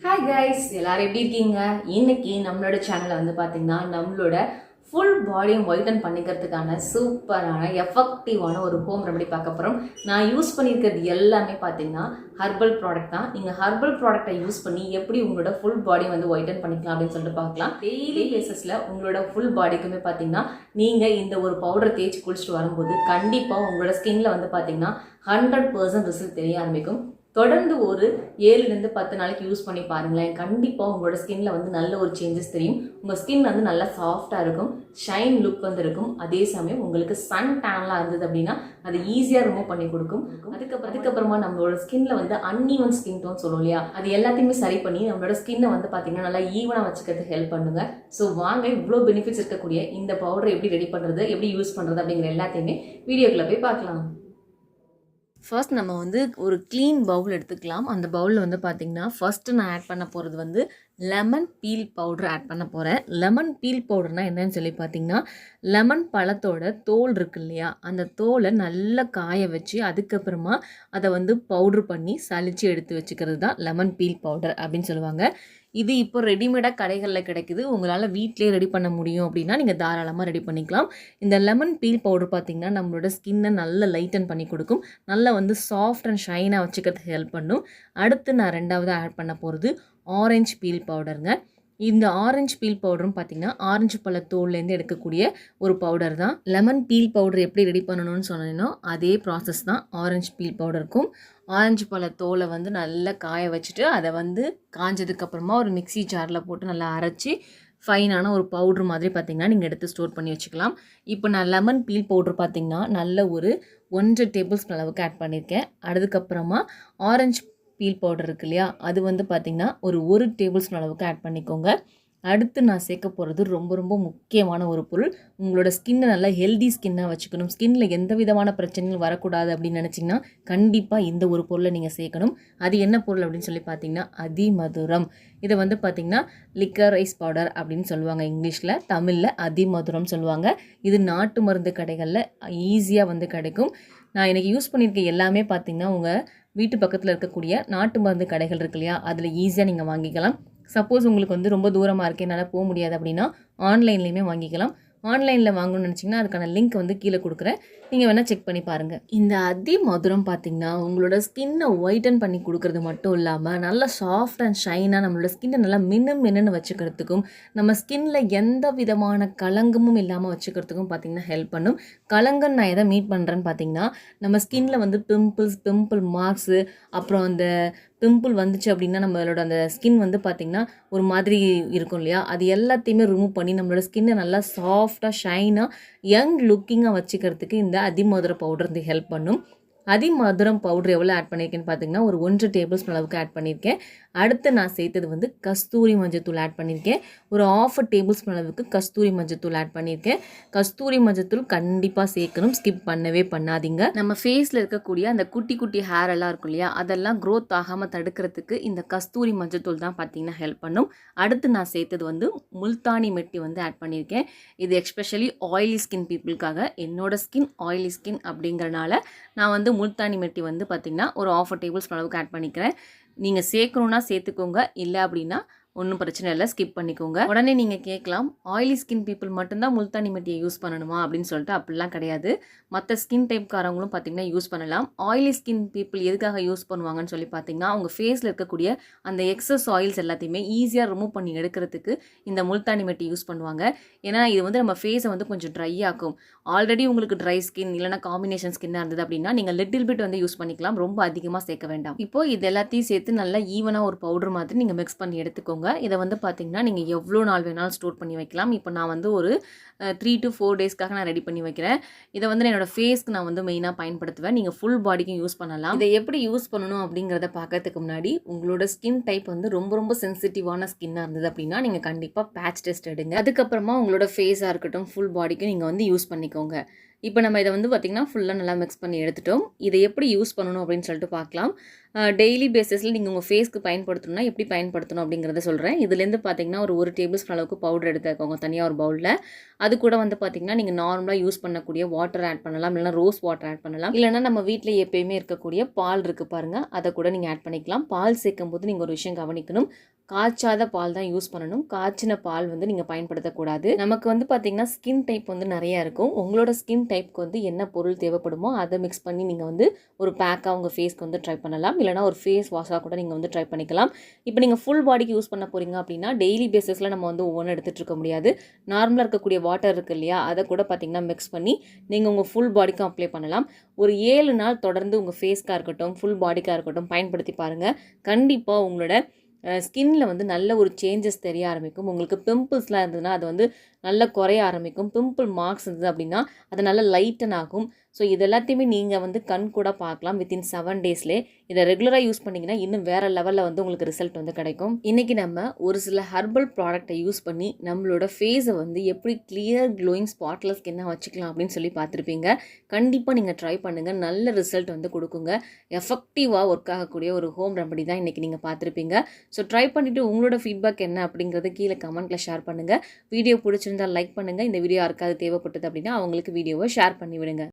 Hi guys, எல்லாரும் எப்படி இருக்கீங்க? இன்னைக்கு நம்மளோட சேனல்ல வந்து பாத்தீங்கன்னா நம்மளோட ஃபுல் பாடியும் ஒயிட்டன் பண்ணிக்கிறதுக்கான சூப்பரான எஃபெக்டிவான ஒரு ஹோம் ரெமெடி பார்க்க போகிறோம். நான் யூஸ் பண்ணியிருக்கிறது எல்லாமே பார்த்தீங்கன்னா ஹர்பல் ப்ராடக்ட் தான். நீங்கள் ஹர்பல் ப்ராடக்டை யூஸ் பண்ணி எப்படி உங்களோட ஃபுல் பாடி வந்து ஒயிட்டன் பண்ணிக்கலாம் அப்படின்னு சொல்லிட்டு பார்க்கலாம். டெய்லி பேசிஸில் உங்களோட ஃபுல் பாடிக்குமே பார்த்தீங்கன்னா நீங்கள் இந்த ஒரு பவுடர் தேய்ச்சி குளிச்சுட்டு வரும்போது கண்டிப்பாக உங்களோட ஸ்கின்ல வந்து பார்த்தீங்கன்னா 100% ரிசல்ட் தெரிய ஆரம்பிக்கும். தொடர்ந்து ஒரு 7-10 நாளைக்கு யூஸ் பண்ணி பாருங்களேன். கண்டிப்பாக உங்களோட ஸ்கின்ல வந்து நல்ல ஒரு சேஞ்சஸ் தெரியும். உங்கள் ஸ்கின் வந்து நல்லா சாஃப்டாக இருக்கும், ஷைன் லுக் வந்து இருக்கும். அதே சமயம் உங்களுக்கு சன் டேன்லாம் இருந்தது அப்படின்னா அது ஈஸியாக ரிமூவ் பண்ணி கொடுக்கும். அதுக்கப்புறமா நம்மளோட ஸ்கின்ல வந்து அன்ஈவன் ஸ்கின் டோன் சொல்லுவோம் இல்லையா, அது எல்லாத்தையுமே சரி பண்ணி நம்மளோட ஸ்கின்னை வந்து பார்த்தீங்கன்னா நல்லா ஈவனாக வச்சுக்கிறதுக்கு ஹெல்ப் பண்ணுங்க. ஸோ வாங்க, இவ்வளோ பெனிஃபிட்ஸ் இருக்கக்கூடிய இந்த பவுடரை எப்படி ரெடி பண்ணுறது, எப்படி யூஸ் பண்ணுறது அப்படிங்கிற எல்லாத்தையுமே வீடியோக்குள்ளே போய் பார்க்கலாம். ஃபர்ஸ்ட் நம்ம வந்து ஒரு க்ளீன் பவுல் எடுத்துக்கலாம். அந்த பவுலில் வந்து பார்த்திங்கன்னா ஃபஸ்ட்டு நான் ஆட் பண்ண போகிறது வந்து லெமன் பீல் பவுடர் ஆட் பண்ண போகிறேன். லெமன் பீல் பவுடர்னால் என்னன்னு சொல்லி பார்த்திங்கன்னா, லெமன் பழத்தோட தோல் இருக்கு இல்லையா, அந்த தோலை நல்லா காய வச்சு அதுக்கப்புறமா அதை வந்து பவுட்ரு பண்ணி சலித்து எடுத்து வச்சுக்கிறது தான் லெமன் பீல் பவுடர் அப்படின்னு சொல்லுவாங்க. இது இப்போ ரெடிமேடாக கடைகளில் கிடைக்குது. உங்களால் வீட்டிலே ரெடி பண்ண முடியும் அப்படின்னா நீங்கள் தாராளமாக ரெடி பண்ணிக்கலாம். இந்த லெமன் பீல் பவுடர் பார்த்திங்கன்னா நம்மளோட ஸ்கின்னை நல்லா லைட்டன் பண்ணி கொடுக்கும், நல்லா வந்து சாஃப்ட் அண்ட் ஷைனாக வச்சுக்கிறதுக்கு ஹெல்ப் பண்ணும். அடுத்து நான் ரெண்டாவது ஆட் பண்ண போகிறது ஆரஞ்சு பீல் பவுடருங்க. இந்த ஆரஞ்சு பீல் பவுடரும் பார்த்திங்கன்னா ஆரஞ்சு பழ தோல்லேருந்து எடுக்கக்கூடிய ஒரு பவுடர் தான். லெமன் பீல் பவுடர் எப்படி ரெடி பண்ணணும்னு சொன்னேனோ அதே ப்ராசஸ் தான் ஆரஞ்சு பீல் பவுடருக்கும். ஆரஞ்சு பழ தோலை வந்து நல்லா காய வச்சுட்டு அதை வந்து காஞ்சதுக்கப்புறமா ஒரு மிக்சி ஜாரில் போட்டு நல்லா அரைச்சி ஃபைனான ஒரு பவுட்ரு மாதிரி பார்த்திங்கன்னா நீங்கள் எடுத்து ஸ்டோர் பண்ணி வச்சுக்கலாம். இப்போ நான் லெமன் பீல் பவுட்ரு பார்த்திங்கன்னா நல்ல ஒரு 1.5 டேபிள் ஸ்பூன் அளவுக்கு ஆட் பண்ணியிருக்கேன். அதுக்கப்புறமா ஆரஞ்சு பீல் பவுடர் இருக்கு இல்லையா, அது வந்து பார்த்திங்கன்னா ஒரு 1 டேபிள் ஸ்பூன் அளவுக்கு ஆட் பண்ணிக்கோங்க. அடுத்து நான் சேர்க்க போகிறது ரொம்ப ரொம்ப முக்கியமான ஒரு பொருள். உங்களோட ஸ்கின்னை நல்லா ஹெல்தி ஸ்கின்னாக வச்சுக்கணும், ஸ்கின்னில் எந்த விதமான பிரச்சனையும் வரக்கூடாது அப்படின்னு நினச்சிங்கன்னா கண்டிப்பாக இந்த ஒரு பொருளை நீங்கள் சேர்க்கணும். அது என்ன பொருள் அப்படின்னு சொல்லி பார்த்தீங்கன்னா அதிமதுரம். இதை வந்து பார்த்திங்கன்னா லிக்கரைஸ் பவுடர் அப்படின்னு சொல்லுவாங்க இங்கிலீஷில், தமிழில் அதிமதுரம் சொல்லுவாங்க. இது நாட்டு மருந்து கடைகளில் ஈஸியாக வந்து கிடைக்கும். நான் எனக்கு யூஸ் பண்ணியிருக்க எல்லாமே பார்த்திங்கன்னா உங்கள் வீட்டு பக்கத்தில் இருக்கக்கூடிய நாட்டு மருந்து கடைகள் இருக்கு இல்லையா, அதில் ஈஸியாக நீங்கள் வாங்கிக்கலாம். சப்போஸ் உங்களுக்கு வந்து ரொம்ப தூரமாக இருக்குது, என்னால் போக முடியாது அப்படின்னா ஆன்லைன்லேயுமே வாங்கிக்கலாம். ஆன்லைனில் வாங்கணும்னு நினச்சிங்கன்னா அதுக்கான லிங்க் வந்து கீழே கொடுக்குறேன், நீங்கள் வேணால் செக் பண்ணி பாருங்கள். இந்த அதிமதுரம் பார்த்திங்கன்னா உங்களோட ஸ்கின்னை ஒயிட்டன் பண்ணி கொடுக்குறது மட்டும் இல்லாமல் நல்லா சாஃப்ட் அண்ட் ஷைனாக நம்மளோட ஸ்கின்னை நல்லா மின்னு வச்சுக்கிறதுக்கும், நம்ம ஸ்கின்னில் எந்த விதமான கலங்கமும் இல்லாமல் வச்சுக்கிறதுக்கும் பார்த்திங்கன்னா ஹெல்ப் பண்ணும். கலங்கம் நான் எதை மீட் பண்ணுறேன்னு பார்த்திங்கன்னா, நம்ம ஸ்கின்னில் வந்து பிம்பிள் மார்க்ஸு, அப்புறம் அந்த பிம்பிள் வந்துச்சு அப்படின்னா நம்மளோட அந்த ஸ்கின் வந்து பார்த்திங்கன்னா ஒரு மாதிரி இருக்கும் இல்லையா, அது எல்லாத்தையுமே ரிமூவ் பண்ணி நம்மளோட ஸ்கின்னை நல்லா சாஃப்டாக ஷைனாக யங் லுக்கிங்காக வச்சுக்கிறதுக்கு இந்த அதிமதுர பவுடர் வந்து ஹெல்ப் பண்ணும். அதிமதுரம் பவுடர் எவ்வளோ ஆட் பண்ணியிருக்கேன்னு பார்த்தீங்கன்னா ஒரு 1 டேபிள் ஸ்பூன் அளவுக்கு ஆட் பண்ணியிருக்கேன். அடுத்து நான் சேர்த்தது வந்து கஸ்தூரி மஞ்சத்தூள் ஆட் பண்ணியிருக்கேன். ஒரு 1/2 டேபிள் ஸ்பூன் அளவுக்கு கஸ்தூரி மஞ்சத்தூள் ஆட் பண்ணியிருக்கேன். கஸ்தூரி மஞ்சத்தூள் கண்டிப்பாக சேர்க்கணும், ஸ்கிப் பண்ணவே பண்ணாதீங்க. நம்ம ஃபேஸில் இருக்கக்கூடிய அந்த குட்டி குட்டி ஹேர் எல்லாம் இருக்கும் இல்லையா, அதெல்லாம் க்ரோத் ஆகாமல் தடுக்கிறதுக்கு இந்த கஸ்தூரி மஞ்சத்தூள் தான் பார்த்தீங்கன்னா ஹெல்ப் பண்ணும். அடுத்து நான் சேர்த்தது வந்து முல்தானி மெட்டி வந்து ஆட் பண்ணியிருக்கேன். இது எஸ்பெஷலி ஆயிலி ஸ்கின் பீப்புளுக்காக. என்னோட ஸ்கின் ஆயிலி ஸ்கின் அப்படிங்கிறனால நான் வந்து முல்தானி மெட்டி வந்து பார்த்திங்கன்னா ஒரு 1/2 டேபிள் ஸ்பூன் அளவுக்கு ஆட் பண்ணிக்கிறேன். நீங்கள் சேர்க்கணுன்னா சேர்த்துக்கோங்க, இல்லை அப்படின்னா ஒன்றும் பிரச்சனை இல்லை, ஸ்கிப் பண்ணிக்கோங்க. உடனே நீங்கள் கேட்கலாம், ஆயிலி ஸ்கின் பீப்புள் மட்டும்தான் முல்தானி மெட்டியை யூஸ் பண்ணணுமா அப்படின்னு சொல்லிட்டு. அப்படிலாம் கிடையாது, மற்ற ஸ்கின் டைப்காரங்களும் பார்த்திங்கன்னா யூஸ் பண்ணலாம். ஆயிலி ஸ்கின் பீப்புள் எதுக்காக யூஸ் பண்ணுவாங்கன்னு சொல்லி பார்த்திங்கன்னா, அவங்க ஃபேஸில் இருக்கக்கூடிய அந்த எக்ஸஸ் ஆயில்ஸ் எல்லாத்தையுமே ஈஸியாக ரிமூவ் பண்ணி எடுக்கிறதுக்கு இந்த முல்தானி மெட்டி யூஸ் பண்ணுவாங்க. ஏன்னா இது வந்து நம்ம ஃபேஸை வந்து கொஞ்சம் ட்ரை ஆக்கும். ஆல்ரெடி உங்களுக்கு ட்ரை ஸ்கின் இல்லைனா காம்பினேஷன் ஸ்கின்னாக இருந்தது அப்படின்னா நீங்கள் லிட்டில் பிட் வந்து யூஸ் பண்ணிக்கலாம், ரொம்ப அதிகமாக சேர்க்க வேண்டாம். இப்போது இது எல்லாத்தையும் சேர்த்து நல்லா ஈவனாக ஒரு பவுடர் மாதிரி நீங்கள் மிக்ஸ் பண்ணி எடுத்துக்கோங்க. இதை வந்து பார்த்திங்கன்னா நீங்கள் எவ்வளோ நாள் வேணாலும் ஸ்டோர் பண்ணி வைக்கலாம். இப்போ நான் வந்து ஒரு 3 to 4 டேஸ்க்காக நான் ரெடி பண்ணி வைக்கிறேன். இதை வந்து என்னோடய ஃபேஸ்க்கு நான் வந்து மெயினாக பயன்படுத்துவேன். நீங்கள் ஃபுல் பாடிக்கும் யூஸ் பண்ணலாம். இதை எப்படி யூஸ் பண்ணணும் அப்படிங்கிறத பார்க்கறதுக்கு முன்னாடி உங்களோட ஸ்கின் டைப் வந்து ரொம்ப ரொம்ப சென்சிட்டிவான ஸ்கின்னாக இருந்தது அப்படின்னா நீங்கள் கண்டிப்பாக பேட்ச் டெஸ்ட் எடுங்க. அதுக்கப்புறமா உங்களோட ஃபேஸாக இருக்கட்டும் ஃபுல் பாடிக்கும் நீங்கள் வந்து யூஸ் பண்ணிக்கோங்க. இப்போ நம்ம இதை வந்து பார்த்திங்கன்னா ஃபுல்லாக நல்லா மிக்ஸ் பண்ணி எடுத்துட்டோம். இதை எப்படி யூஸ் பண்ணணும் அப்படின்னு சொல்லிட்டு பார்க்கலாம். டெய்லி பேசிஸில் நீங்கள் உங்கள் ஃபேஸ்க்கு பயன்படுத்தணும்னா எப்படி பயன்படுத்தணும் அப்படிங்கிறத சொல்கிறேன். இதுலேருந்து பார்த்தீங்கன்னா ஒரு டேபிள் ஸ்பூன் அளவுக்கு பவுடர் எடுத்துக்கோங்க தனியாக ஒரு பவுலில். அது கூட வந்து பார்த்தீங்கன்னா நீங்கள் நார்மலாக யூஸ் பண்ணக்கூடிய வாட்டர் ஆட் பண்ணலாம், இல்லைனா ரோஸ் வாட்டர் ஆட் பண்ணலாம், இல்லைனா நம்ம வீட்டில் எப்பயுமே இருக்கக்கூடிய பால் இருக்குது பாருங்கள், அதை கூட நீங்கள் ஆட் பண்ணிக்கலாம். பால் சேர்க்கும் போது நீங்கள் ஒரு விஷயம் கவனிக்கணும், காய்ச்சாத பால் தான் யூஸ் பண்ணணும். காய்ச்சின பால் வந்து நீங்கள் பயன்படுத்தக்கூடாது. நமக்கு வந்து பார்த்தீங்கன்னா ஸ்கின் டைப் வந்து நிறையா இருக்கும். உங்களோட ஸ்கின் டைப்புக்கு வந்து என்ன பொருள் தேவைப்படுமோ அதை மிக்ஸ் பண்ணி நீங்கள் வந்து ஒரு பேக்காக உங்கள் ஃபேஸ்க்கு வந்து ட்ரை பண்ணலாம், இல்லைனா ஒரு ஃபேஸ் வாஷாக கூட நீங்கள் வந்து ட்ரை பண்ணிக்கலாம். இப்போ நீங்கள் ஃபுல் பாடிக்கு யூஸ் பண்ண போகிறீங்க அப்படின்னா டெய்லி பேசிஸில் நம்ம வந்து ஒவ்வொன்றும் எடுத்துகிட்டு இருக்க முடியாது. நார்மலாக இருக்கக்கூடிய வாட்டர் இருக்குது இல்லையா, அதை கூட பார்த்தீங்கன்னா மிக்ஸ் பண்ணி நீங்கள் உங்கள் ஃபுல் பாடிக்கும் அப்ளை பண்ணலாம். ஒரு 7 நாள் தொடர்ந்து உங்கள் ஃபேஸ்க்காக இருக்கட்டும், ஃபுல் பாடிக்காக இருக்கட்டும் பயன்படுத்தி பாருங்கள். கண்டிப்பாக உங்களோட ஸ்கின்னில் வந்து நல்ல ஒரு சேஞ்சஸ் தெரிய ஆரம்பிக்கும். உங்களுக்கு பிம்பிள்ஸ்லாம் இருந்ததுன்னா அது வந்து நல்லா குறைய ஆரம்பிக்கும். பிம்பிள் மார்க்ஸ் இருந்தது அப்படின்னா அது நல்லா லைட்டன் ஆகும். ஸோ இது எல்லாத்தையுமே நீங்கள் வந்து கண் கூட பார்க்கலாம். வித்தின் 7 டேஸ்லேயே இதை ரெகுலராக யூஸ் பண்ணிங்கன்னா இன்னும் வேறு லெவலில் வந்து உங்களுக்கு ரிசல்ட் வந்து கிடைக்கும். இன்றைக்கி நம்ம ஒரு சில ஹெர்பல் ப்ராடக்டை யூஸ் பண்ணி நம்மளோட ஃபேஸை வந்து எப்படி கிளியர் க்ளோயிங் ஸ்பாட்லெஸ் ஸ்கின்னாக வச்சுக்கலாம் அப்படின்னு சொல்லி பார்த்துருப்பீங்க. கண்டிப்பாக நீங்கள் ட்ரை பண்ணுங்கள், நல்ல ரிசல்ட் வந்து கொடுக்குங்க. எஃபெக்டிவாக ஒர்க் ஆகக்கூடிய ஒரு ஹோம் ரெமடி தான் இன்றைக்கி நீங்கள் பார்த்துருப்பீங்க. ஸோ ட்ரை பண்ணிவிட்டு உங்களோட ஃபீட்பேக் என்ன அப்படிங்கிறது கீழே கமெண்ட்டில் ஷேர் பண்ணுங்கள். வீடியோ பிடிச்சிருந்தால் லைக் பண்ணுங்கள். இந்த வீடியோ யாருக்காவது தேவைப்பட்டது அப்படின்னா அவங்களுக்கு வீடியோவை ஷேர் பண்ணி விடுங்க.